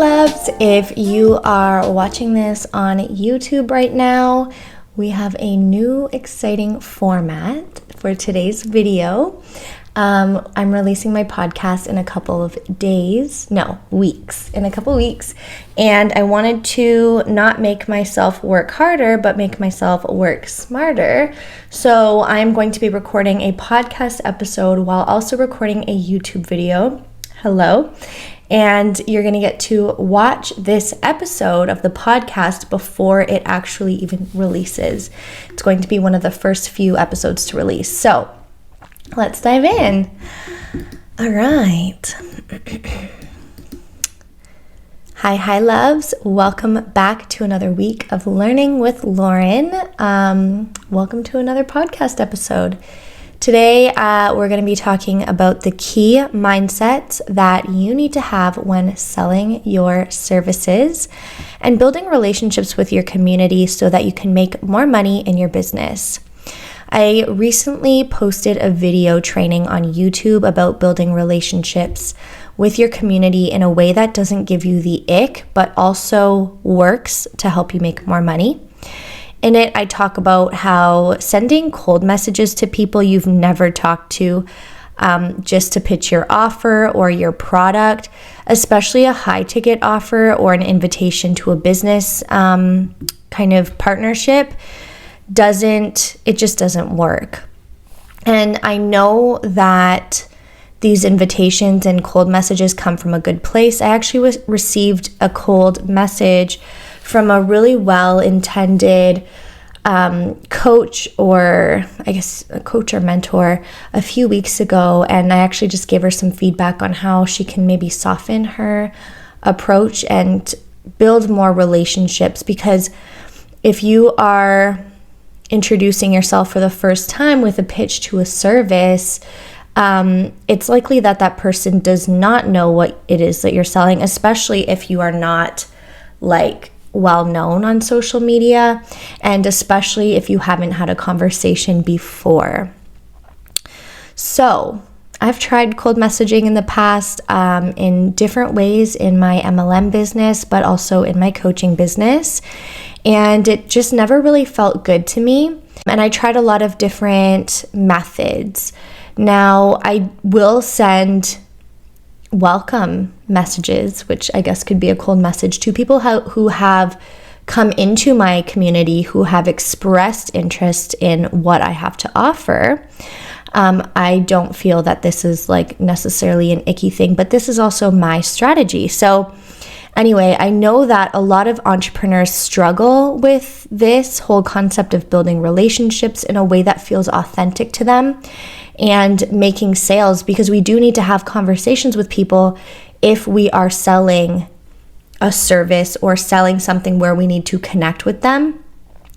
loves, if you are watching this on YouTube right now, we have a new exciting format for today's video. I'm releasing my podcast in a couple of weeks, and I wanted to not make myself work harder, but make myself work smarter. So I'm going to be recording a podcast episode while also recording a YouTube video. Hello. And you're going to get to watch this episode of the podcast before it actually even releases. It's going to be one of the first few episodes to release. So let's dive in. All right. Hi, loves. Welcome back to another week of Learning with Lauren. Welcome to another podcast episode. Today, we're going to be talking about the key mindsets that you need to have when selling your services and building relationships with your community so that you can make more money in your business. I recently posted a video training on YouTube about building relationships with your community in a way that doesn't give you the ick, but also works to help you make more money. In it, I talk about how sending cold messages to people you've never talked to just to pitch your offer or your product, especially a high ticket offer or an invitation to a business kind of partnership, it just doesn't work. And I know that these invitations and cold messages come from a good place. I actually received a cold message from a really well-intended coach, or I guess a coach or mentor, a few weeks ago, and I actually just gave her some feedback on how she can maybe soften her approach and build more relationships. Because if you are introducing yourself for the first time with a pitch to a service, it's likely that that person does not know what it is that you're selling, especially if you are not well known on social media, and especially if you haven't had a conversation before. So I've tried cold messaging in the past in different ways in my MLM business, but also in my coaching business, and it just never really felt good to me. And I tried a lot of different methods. Now, I will send welcome messages, which I guess could be a cold message, to people who have come into my community, who have expressed interest in what I have to offer. I don't feel that this is necessarily an icky thing, but this is also my strategy. So anyway, I know that a lot of entrepreneurs struggle with this whole concept of building relationships in a way that feels authentic to them and making sales, because we do need to have conversations with people if we are selling a service or selling something where we need to connect with them.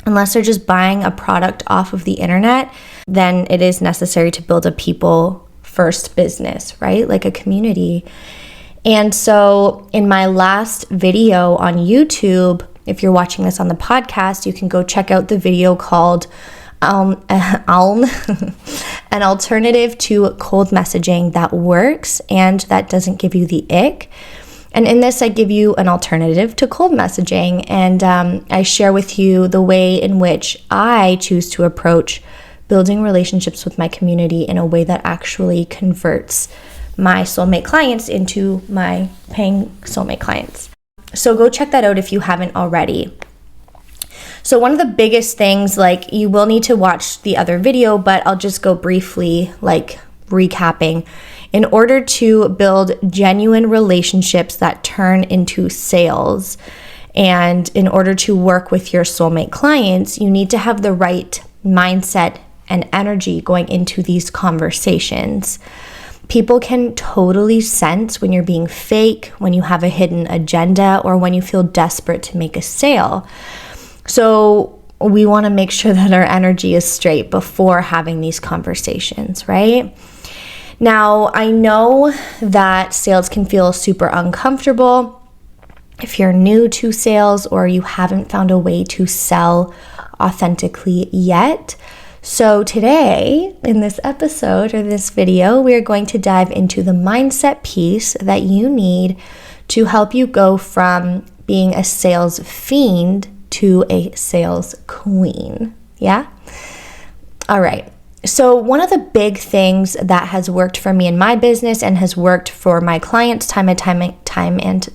Unless they're just buying a product off of the internet, then it is necessary to build a people first business, right? Like a community. And so in my last video on YouTube, if you're watching this on the podcast, you can go check out the video called an alternative to cold messaging that works and that doesn't give you the ick. And in this, I give you an alternative to cold messaging, and I share with you the way in which I choose to approach building relationships with my community in a way that actually converts my soulmate clients into my paying soulmate clients. So go check that out if you haven't already. So one of the biggest things, you will need to watch the other video, but I'll just go briefly, recapping. In order to build genuine relationships that turn into sales, and in order to work with your soulmate clients, you need to have the right mindset and energy going into these conversations. People can totally sense when you're being fake, when you have a hidden agenda, or when you feel desperate to make a sale. So we want to make sure that our energy is straight before having these conversations, right? Now, I know that sales can feel super uncomfortable if you're new to sales or you haven't found a way to sell authentically yet. So today, in this episode or this video, we are going to dive into the mindset piece that you need to help you go from being a sales fiend to a sales queen. Yeah? All right. So one of the big things that has worked for me in my business and has worked for my clients time and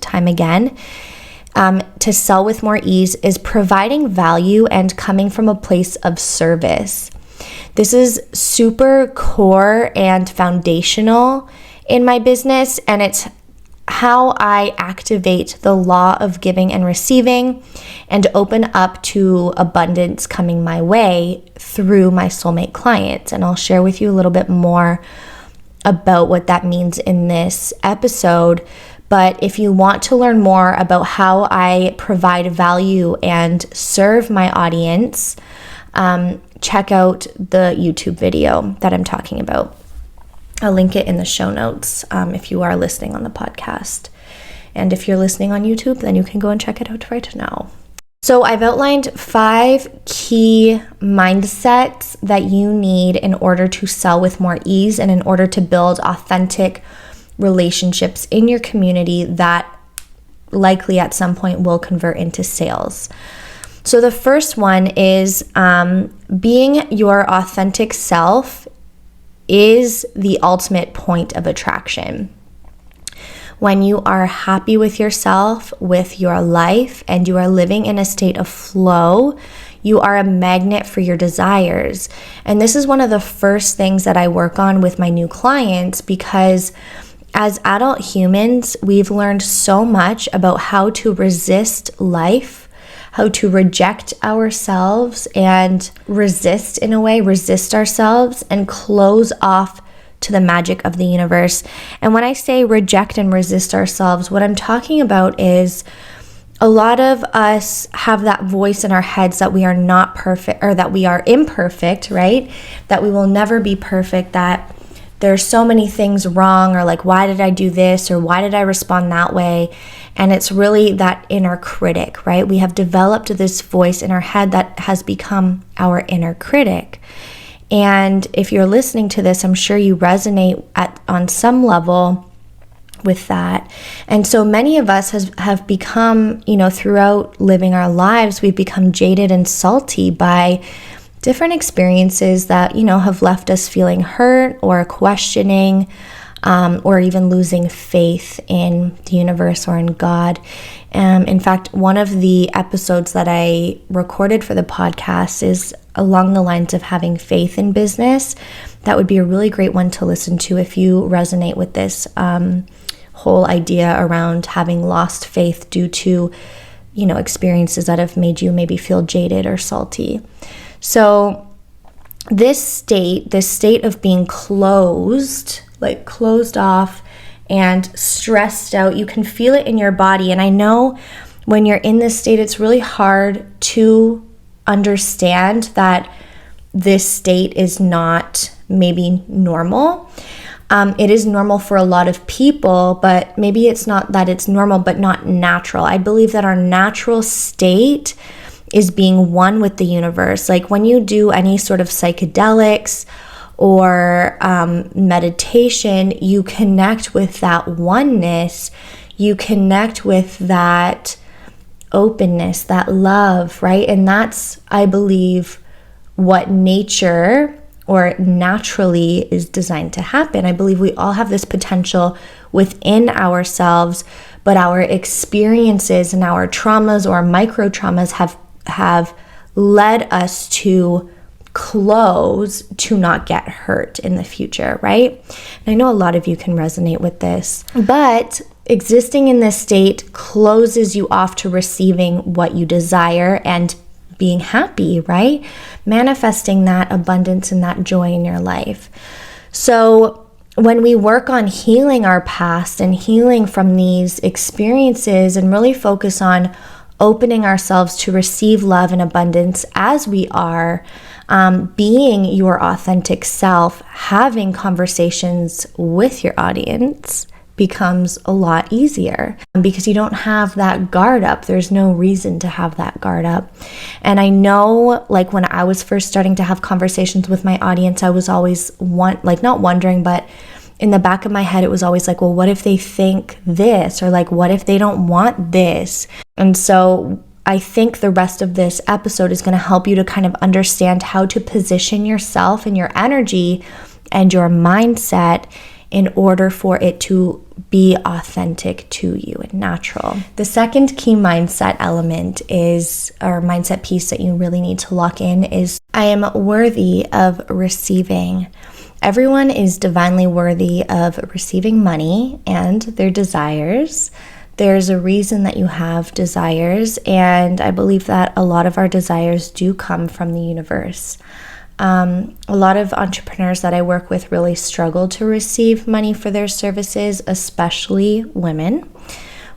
time again to sell with more ease is providing value and coming from a place of service. This is super core and foundational in my business, and it's how I activate the law of giving and receiving and open up to abundance coming my way through my soulmate clients. And I'll share with you a little bit more about what that means in this episode. But if you want to learn more about how I provide value and serve my audience, check out the YouTube video that I'm talking about. I'll link it in the show notes if you are listening on the podcast. And if you're listening on YouTube, then you can go and check it out right now. So I've outlined 5 key mindsets that you need in order to sell with more ease and in order to build authentic relationships in your community that likely at some point will convert into sales. So the first one is being your authentic self is the ultimate point of attraction. When you are happy with yourself, with your life, and you are living in a state of flow, you are a magnet for your desires. And this is one of the first things that I work on with my new clients, because as adult humans, we've learned so much about how to resist life, how to reject ourselves and resist ourselves and close off to the magic of the universe. And when I say reject and resist ourselves, what I'm talking about is a lot of us have that voice in our heads that we are not perfect, or that we are imperfect, right? That we will never be perfect, that there's so many things wrong, or like, why did I do this? Or why did I respond that way? And it's really that inner critic, right? We have developed this voice in our head that has become our inner critic. And if you're listening to this, I'm sure you resonate on some level with that. And so many of us have become, throughout living our lives, we've become jaded and salty by different experiences that, have left us feeling hurt or questioning, or even losing faith in the universe or in God. In fact, one of the episodes that I recorded for the podcast is along the lines of having faith in business. That would be a really great one to listen to if you resonate with this whole idea around having lost faith due to, experiences that have made you maybe feel jaded or salty. So this state of being closed off and stressed out, you can feel it in your body. And I know when you're in this state, it's really hard to understand that this state is not maybe normal. It is normal for a lot of people, but maybe it's not that it's normal, but not natural. I believe that our natural state is being one with the universe. Like when you do any sort of psychedelics or meditation, you connect with that oneness, you connect with that openness, that love, right? And that's, I believe, what nature or naturally is designed to happen. I believe we all have this potential within ourselves, but our experiences and our traumas or micro traumas have led us to close to not get hurt in the future, right? And I know a lot of you can resonate with this, but existing in this state closes you off to receiving what you desire and being happy, right? Manifesting that abundance and that joy in your life. So when we work on healing our past and healing from these experiences and really focus on opening ourselves to receive love and abundance as we are, being your authentic self, having conversations with your audience becomes a lot easier because you don't have that guard up. There's no reason to have that guard up. And I know, like when I was first starting to have conversations with my audience, I was always not wondering, but in the back of my head, it was always like, well, what if they think this? Or like, what if they don't want this? And so I think the rest of this episode is going to help you to kind of understand how to position yourself and your energy and your mindset in order for it to be authentic to you and natural. The second key mindset element is, or mindset piece that you really need to lock in, is I am worthy of receiving. Everyone is divinely worthy of receiving money and their desires. There's a reason that you have desires, and I believe that a lot of our desires do come from the universe. A lot of entrepreneurs that I work with really struggle to receive money for their services, especially women.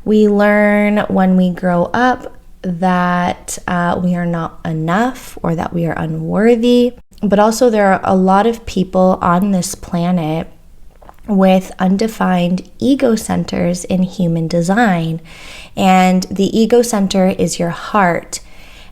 We learn when we grow up that we are not enough or that we are unworthy. But also there are a lot of people on this planet with undefined ego centers in human design. And the ego center is your heart.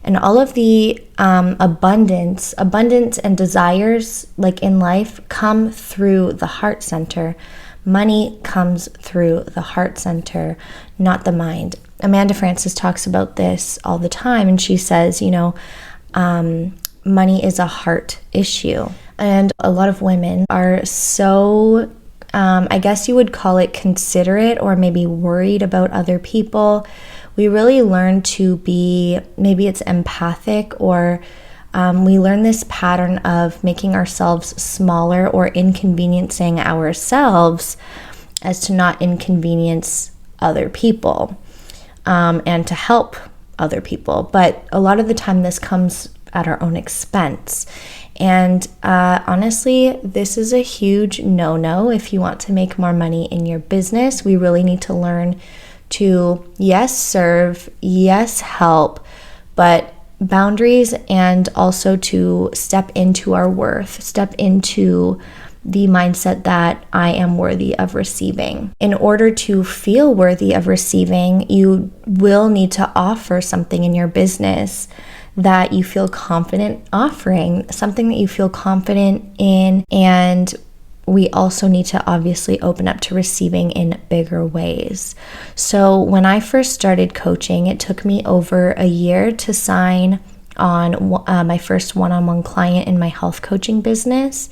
And all of the abundance and desires like in life come through the heart center. Money comes through the heart center, not the mind. Amanda Frances talks about this all the time, and she says, money is a heart issue. And a lot of women are so, I guess you would call it considerate or maybe worried about other people. We really learn to be, maybe it's empathic, or we learn this pattern of making ourselves smaller or inconveniencing ourselves as to not inconvenience other people and to help other people. But a lot of the time this comes at our own expense. And honestly, this is a huge no-no if you want to make more money in your business. We really need to learn to, yes, serve, yes, help, but boundaries, and also to step into our worth, step into the mindset that I am worthy of receiving. In order to feel worthy of receiving, you will need to offer something in your business that you feel confident offering, something that you feel confident in, and we also need to obviously open up to receiving in bigger ways. So when I first started coaching, it took me over a year to sign on my first one-on-one client in my health coaching business.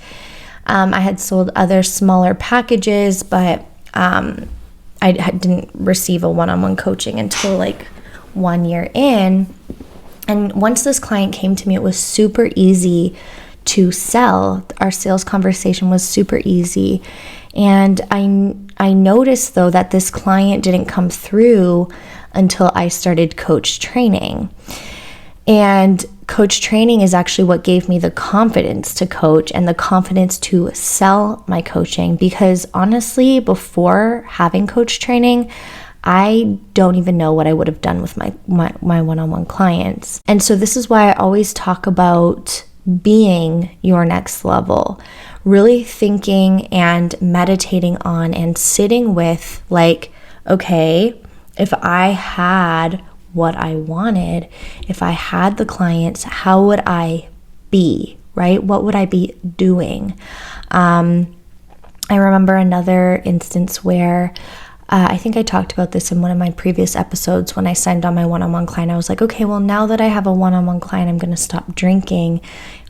I had sold other smaller packages, but I didn't receive a one-on-one coaching until like 1 year in. And once this client came to me, it was super easy to sell. Our sales conversation was super easy. And I noticed though that this client didn't come through until I started coach training. And coach training is actually what gave me the confidence to coach and the confidence to sell my coaching, because honestly, before having coach training, I don't even know what I would have done with my one-on-one clients. And so this is why I always talk about being your next level, really thinking and meditating on and sitting with like, okay, if I had what I wanted, if I had the clients, how would I be, right? What would I be doing? I remember another instance where I think I talked about this in one of my previous episodes. When I signed on my one-on-one client, I was like, okay, well, now that I have a one-on-one client, I'm going to stop drinking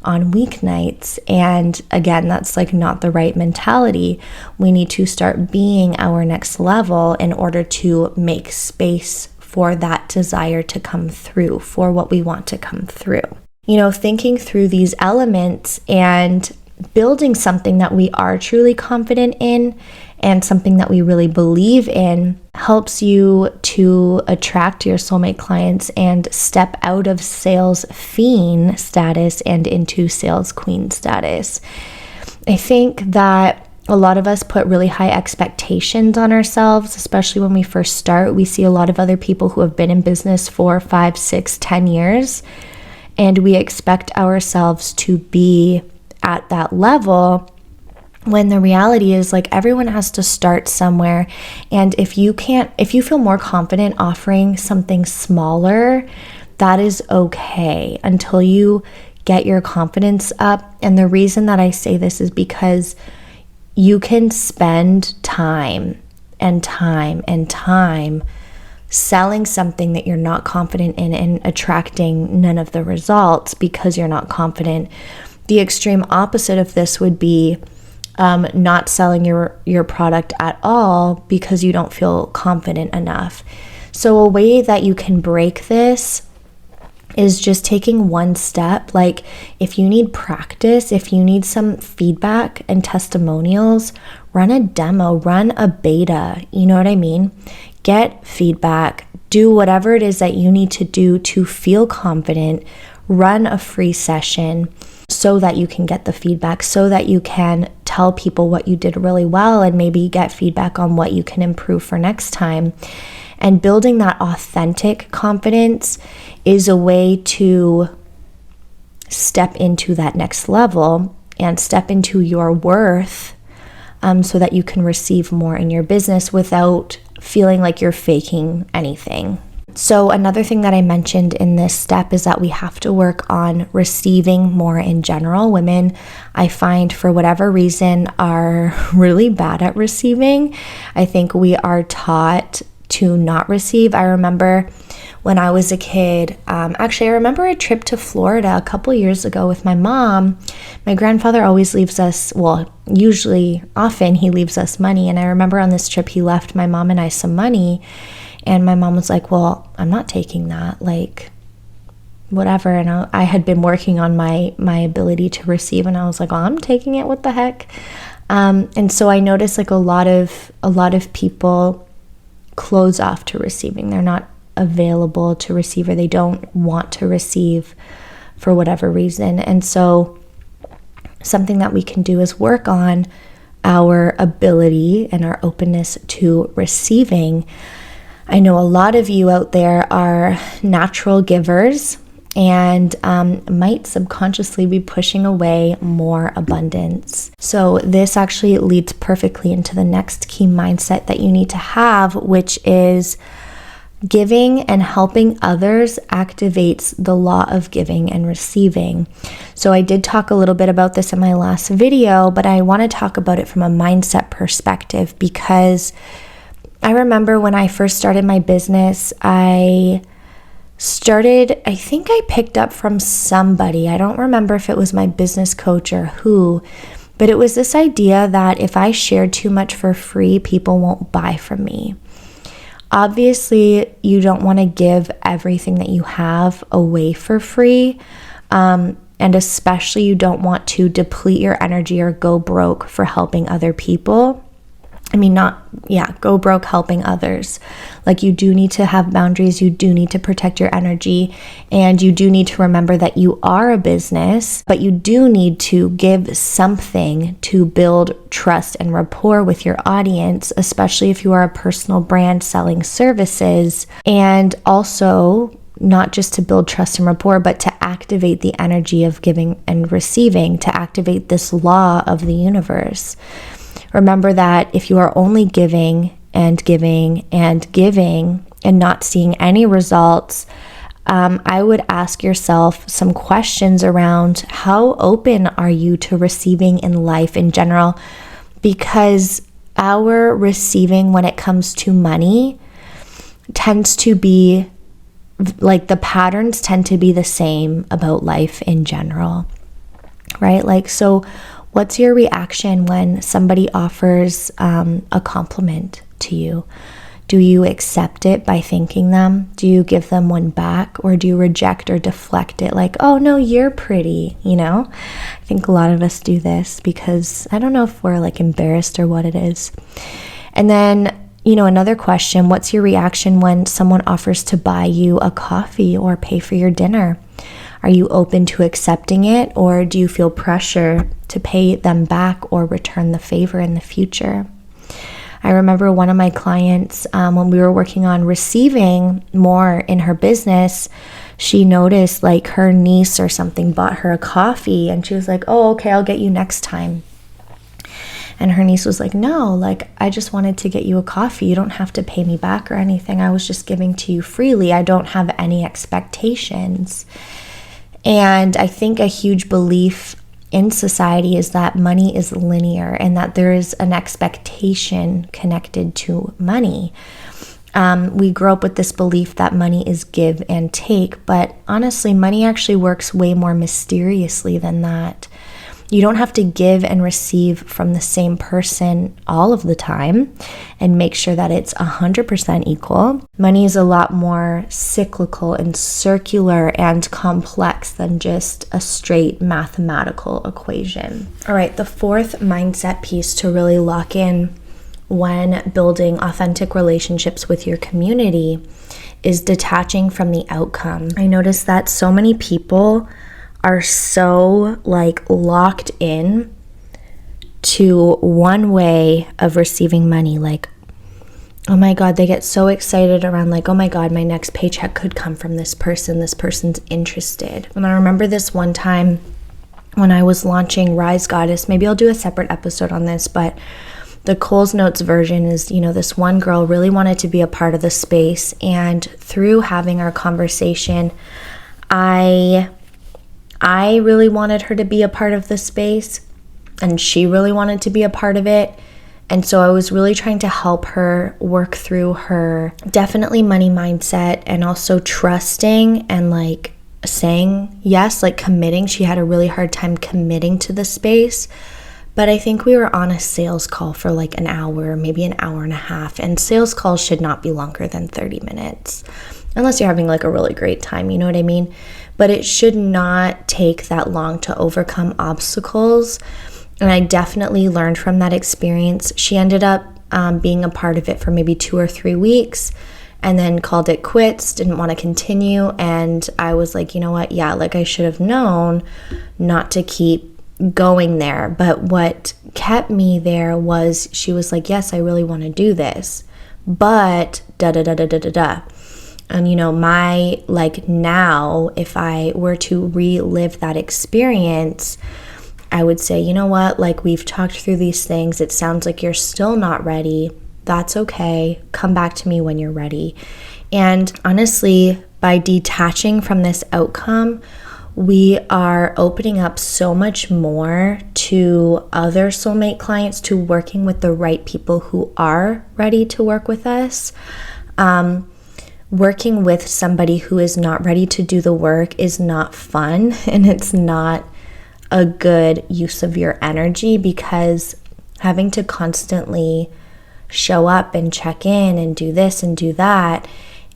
on weeknights. And again, that's like not the right mentality. We need to start being our next level in order to make space for that desire to come through, for what we want to come through. Thinking through these elements and building something that we are truly confident in and something that we really believe in helps you to attract your soulmate clients and step out of sales fiend status and into sales queen status. I think that a lot of us put really high expectations on ourselves, especially when we first start. We see a lot of other people who have been in business for 5, 6, 10 years, and we expect ourselves to be at that level, when the reality is like everyone has to start somewhere. And if you feel more confident offering something smaller, that is okay until you get your confidence up. And the reason that I say this is because you can spend time and time and time selling something that you're not confident in and attracting none of the results because you're not confident. The extreme opposite of this would be not selling your product at all because you don't feel confident enough. So a way that you can break this is just taking one step. Like if you need practice, if you need some feedback and testimonials, run a demo, run a beta, you know what I mean? Get feedback, do whatever it is that you need to do to feel confident, run a free session so that you can get the feedback, so that you can tell people what you did really well and maybe get feedback on what you can improve for next time. And building that authentic confidence is a way to step into that next level and step into your worth, so that you can receive more in your business without feeling like you're faking anything. So another thing that I mentioned in this step is that we have to work on receiving more in general. Women, I find, for whatever reason, are really bad at receiving. I think we are taught to not receive. I remember when I was a kid, I remember a trip to Florida a couple years ago with my mom. My grandfather always leaves us, often he leaves us money. And I remember on this trip, he left my mom and I some money. And my mom was like, well, I'm not taking that, like, whatever. And I had been working on my ability to receive, and I was like, well, I'm taking it, what the heck? And so I noticed like a lot of people close off to receiving. They're not available to receive, or they don't want to receive for whatever reason. And so something that we can do is work on our ability and our openness to receiving. I know a lot of you out there are natural givers and might subconsciously be pushing away more abundance. So this actually leads perfectly into the next key mindset that you need to have, which is giving and helping others activates the law of giving and receiving. So I did talk a little bit about this in my last video, but I want to talk about it from a mindset perspective, because I remember when I first started my business, I think I picked up from somebody. I don't remember if it was my business coach or who, but it was this idea that if I shared too much for free, people won't buy from me. Obviously, you don't want to give everything that you have away for free. And especially you don't want to deplete your energy or go broke for helping other people. Go broke helping others. Like, you do need to have boundaries. You do need to protect your energy, and you do need to remember that you are a business, but you do need to give something to build trust and rapport with your audience, especially if you are a personal brand selling services. And also, not just to build trust and rapport, but to activate the energy of giving and receiving, to activate this law of the universe. Remember that if you are only giving and giving and giving and not seeing any results, I would ask yourself some questions around how open are you to receiving in life in general? Because our receiving when it comes to money tends to be like, the patterns tend to be the same about life in general, right? Like, so what's your reaction when somebody offers a compliment to you? Do you accept it by thanking them? Do you give them one back, or do you reject or deflect it? Like, oh no, you're pretty, I think a lot of us do this because I don't know if we're like embarrassed or what it is. And then, another question, what's your reaction when someone offers to buy you a coffee or pay for your dinner? Are you open to accepting it, or do you feel pressure to pay them back or return the favor in the future? I remember one of my clients, when we were working on receiving more in her business, she noticed like her niece or something bought her a coffee, and she was like, oh, okay, I'll get you next time. And her niece was like, no, like, I just wanted to get you a coffee. You don't have to pay me back or anything. I was just giving to you freely. I don't have any expectations. And I think a huge belief in society is that money is linear and that there is an expectation connected to money. We grow up with this belief that money is give and take, but honestly, money actually works way more mysteriously than that. You don't have to give and receive from the same person all of the time and make sure that it's 100% equal. Money is a lot more cyclical and circular and complex than just a straight mathematical equation. All right, the fourth mindset piece to really lock in when building authentic relationships with your community is detaching from the outcome. I noticed that so many people are so locked in to one way of receiving money. Oh my God, they get so excited around oh my God, my next paycheck could come from this person's interested. And I remember this one time when I was launching Rise Goddess, maybe I'll do a separate episode on this, but the Coles Notes version is, this one girl really wanted to be a part of the space. And through having our conversation, I really wanted her to be a part of the space, and she really wanted to be a part of it. And so I was really trying to help her work through her definitely money mindset and also trusting and saying yes, committing. She had a really hard time committing to the space. But I think we were on a sales call for an hour, maybe an hour and a half. And sales calls should not be longer than 30 minutes, unless you're having a really great time, you know what I mean? But it should not take that long to overcome obstacles. And I definitely learned from that experience. She ended up being a part of it for maybe 2 or 3 weeks and then called it quits, didn't want to continue. And I was you know what? Yeah, I should have known not to keep going there. But what kept me there was she was yes, I really want to do this, but da-da-da-da-da-da-da. And my now, if I were to relive that experience, I would say, you know what, we've talked through these things. It sounds like you're still not ready. That's okay. Come back to me when you're ready. And honestly, by detaching from this outcome, we are opening up so much more to other soulmate clients, to working with the right people who are ready to work with us. Working with somebody who is not ready to do the work is not fun, and it's not a good use of your energy, because having to constantly show up and check in and do this and do that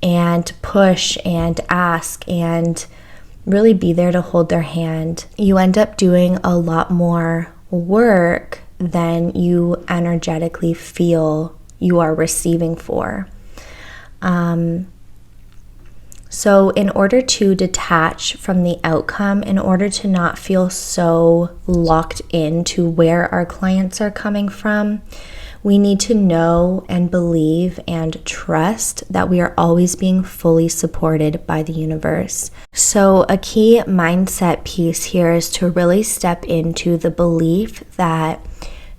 and push and ask and really be there to hold their hand, you end up doing a lot more work than you energetically feel you are receiving for. So in order to detach from the outcome, in order to not feel so locked into where our clients are coming from, we need to know and believe and trust that we are always being fully supported by the universe. So a key mindset piece here is to really step into the belief that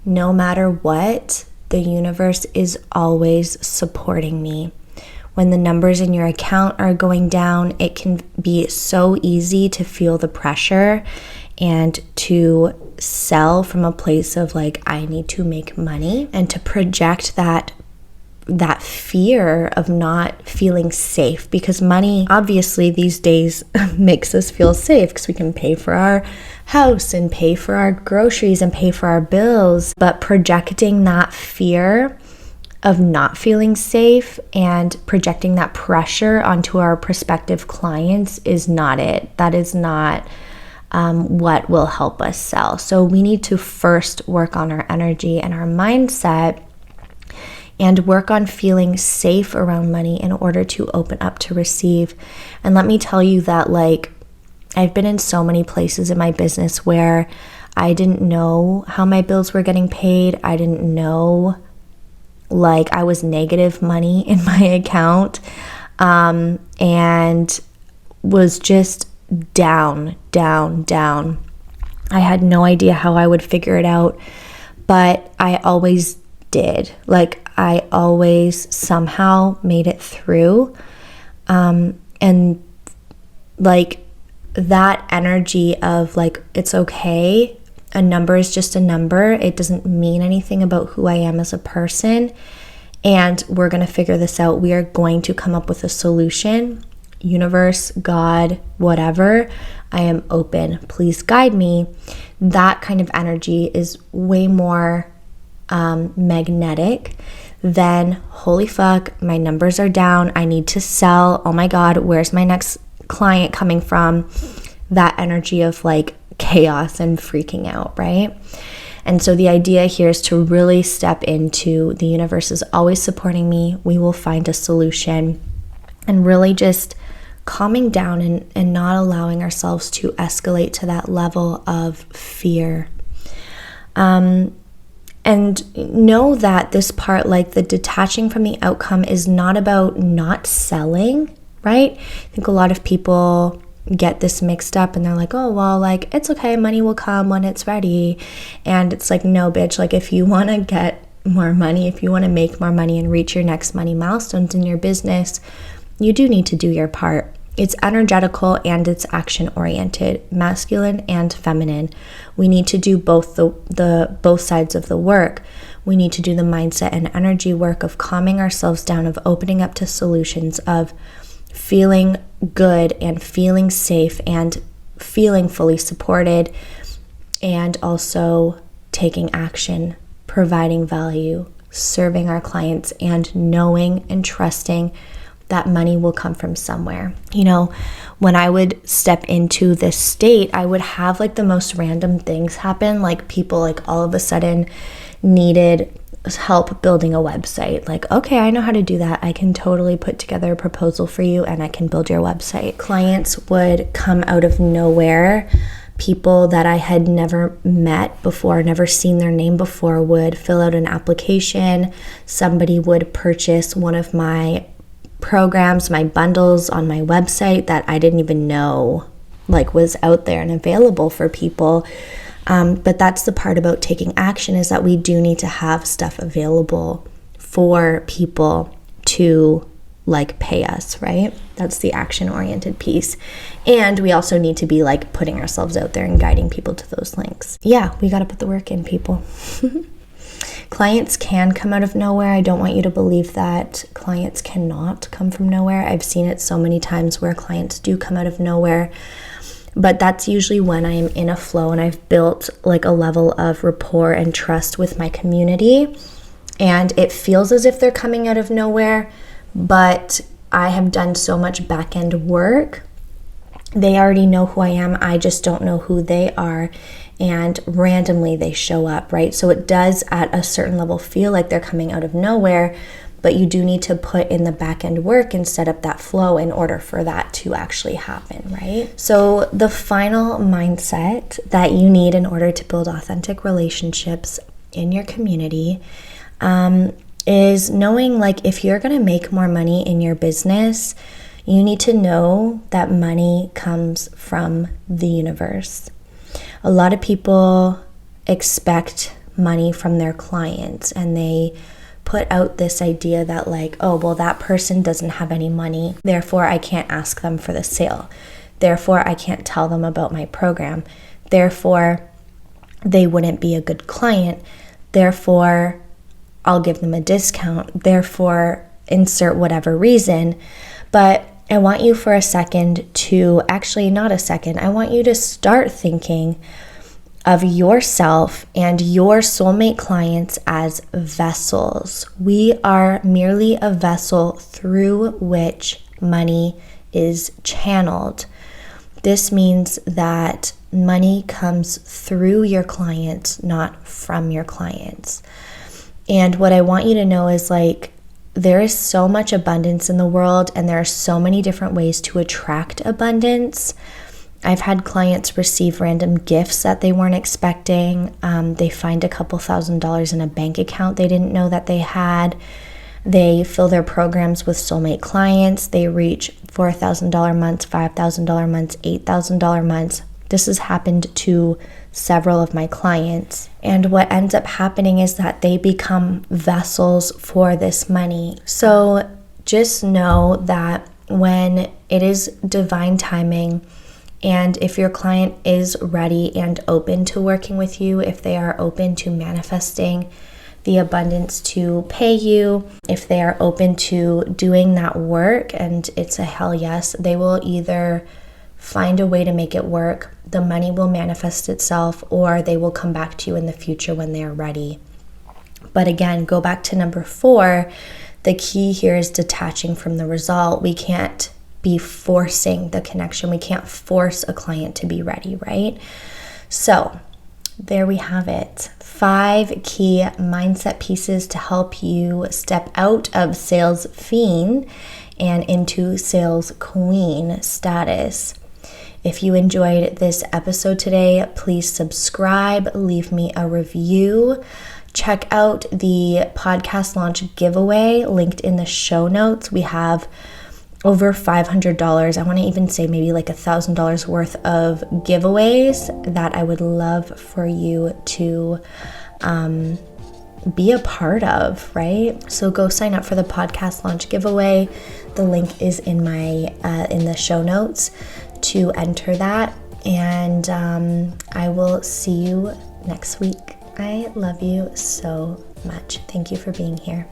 no matter what, the universe is always supporting me. When the numbers in your account are going down, it can be so easy to feel the pressure and to sell from a place of I need to make money, and to project that fear of not feeling safe, because money obviously these days makes us feel safe because we can pay for our house and pay for our groceries and pay for our bills. But projecting that fear of not feeling safe and projecting that pressure onto our prospective clients is not it. That is not what will help us sell. So we need to first work on our energy and our mindset and work on feeling safe around money in order to open up to receive. And let me tell you that I've been in so many places in my business where I didn't know how my bills were getting paid. I didn't know I was negative money in my account, and was just down. I had no idea how I would figure it out, but I always did. I always somehow made it through. And that energy of it's okay, A number is just a number. It doesn't mean anything about who I am as a person. And we're going to figure this out. We are going to come up with a solution. Universe, God, whatever, I am open. Please guide me. That kind of energy is way more magnetic than, holy fuck, my numbers are down. I need to sell. Oh my God, where's my next client coming from? That energy of like chaos and freaking out, right? And so the idea here is to really step into the universe is always supporting me. We will find a solution, and really just calming down and not allowing ourselves to escalate to that level of fear. And know that this part, like the detaching from the outcome, is not about not selling, right? I think a lot of people get this mixed up and they're like, oh, well, like, it's okay, money will come when it's ready. And it's like, no, bitch, like, if you want to get more money, if you want to make more money and reach your next money milestones in your business, you do need to do your part. It's energetical and it's action oriented, masculine and feminine. We need to do both both sides of the work. We need to do the mindset and energy work of calming ourselves down, of opening up to solutions, of feeling good and feeling safe and feeling fully supported, and also taking action, providing value, serving our clients, and knowing and trusting that money will come from somewhere. You know, when I would step into this state, I would have like the most random things happen. Like people like all of a sudden needed help building a website. Like, okay, I know how to do that. I can totally put together a proposal for you and I can build your website. Clients would come out of nowhere. People that I had never met before, never seen their name before, would fill out an application. Somebody would purchase one of my programs, my bundles on my website that I didn't even know like was out there and available for people. But that's the part about taking action, is that we do need to have stuff available for people to like pay us, right? That's the action oriented piece. And we also need to be like putting ourselves out there and guiding people to those links. Yeah, we got to put the work in, people. Clients can come out of nowhere. I don't want you to believe that clients cannot come from nowhere. I've seen it so many times where clients do come out of nowhere. But that's usually when I am in a flow and I've built like a level of rapport and trust with my community. And it feels as if they're coming out of nowhere, but I have done so much back-end work. They already know who I am. I just don't know who they are. And randomly they show up, right? So it does at a certain level feel like they're coming out of nowhere, but you do need to put in the back end work and set up that flow in order for that to actually happen, right? So the final mindset that you need in order to build authentic relationships in your community is knowing, like, if you're going to make more money in your business, you need to know that money comes from the universe. A lot of people expect money from their clients, and they put out this idea that like, oh, well, that person doesn't have any money, therefore I can't ask them for the sale. Therefore, I can't tell them about my program. Therefore, they wouldn't be a good client. Therefore, I'll give them a discount. Therefore, insert whatever reason. But I want you for a second to, actually not a second, I want you to start thinking of yourself and your soulmate clients as vessels. We are merely a vessel through which money is channeled. This means that money comes through your clients, not from your clients. And what I want you to know is, like, there is so much abundance in the world, and there are so many different ways to attract abundance. I've had clients receive random gifts that they weren't expecting. They find a couple $1,000s in a bank account they didn't know that they had. They fill their programs with soulmate clients. They reach $4,000 months, $5,000 months, $8,000 months. This has happened to several of my clients. And what ends up happening is that they become vessels for this money. So just know that when it is divine timing And if your client is ready and open to working with you, if they are open to manifesting the abundance to pay you, if they are open to doing that work and it's a hell yes, they will either find a way to make it work, the money will manifest itself, or they will come back to you in the future when they are ready. But again, go back to number 4. The key here is detaching from the result. We can't be forcing the connection. We can't force a client to be ready, right? So there we have it. 5 key mindset pieces to help you step out of sales fiend and into sales queen status. If you enjoyed this episode today, please subscribe, leave me a review. Check out the podcast launch giveaway linked in the show notes. We have over $500. I want to even say maybe like $1,000 worth of giveaways that I would love for you to be a part of, right? So go sign up for the podcast launch giveaway. The link is in my in the show notes to enter that, and I will see you next week. I love you so much. Thank you for being here.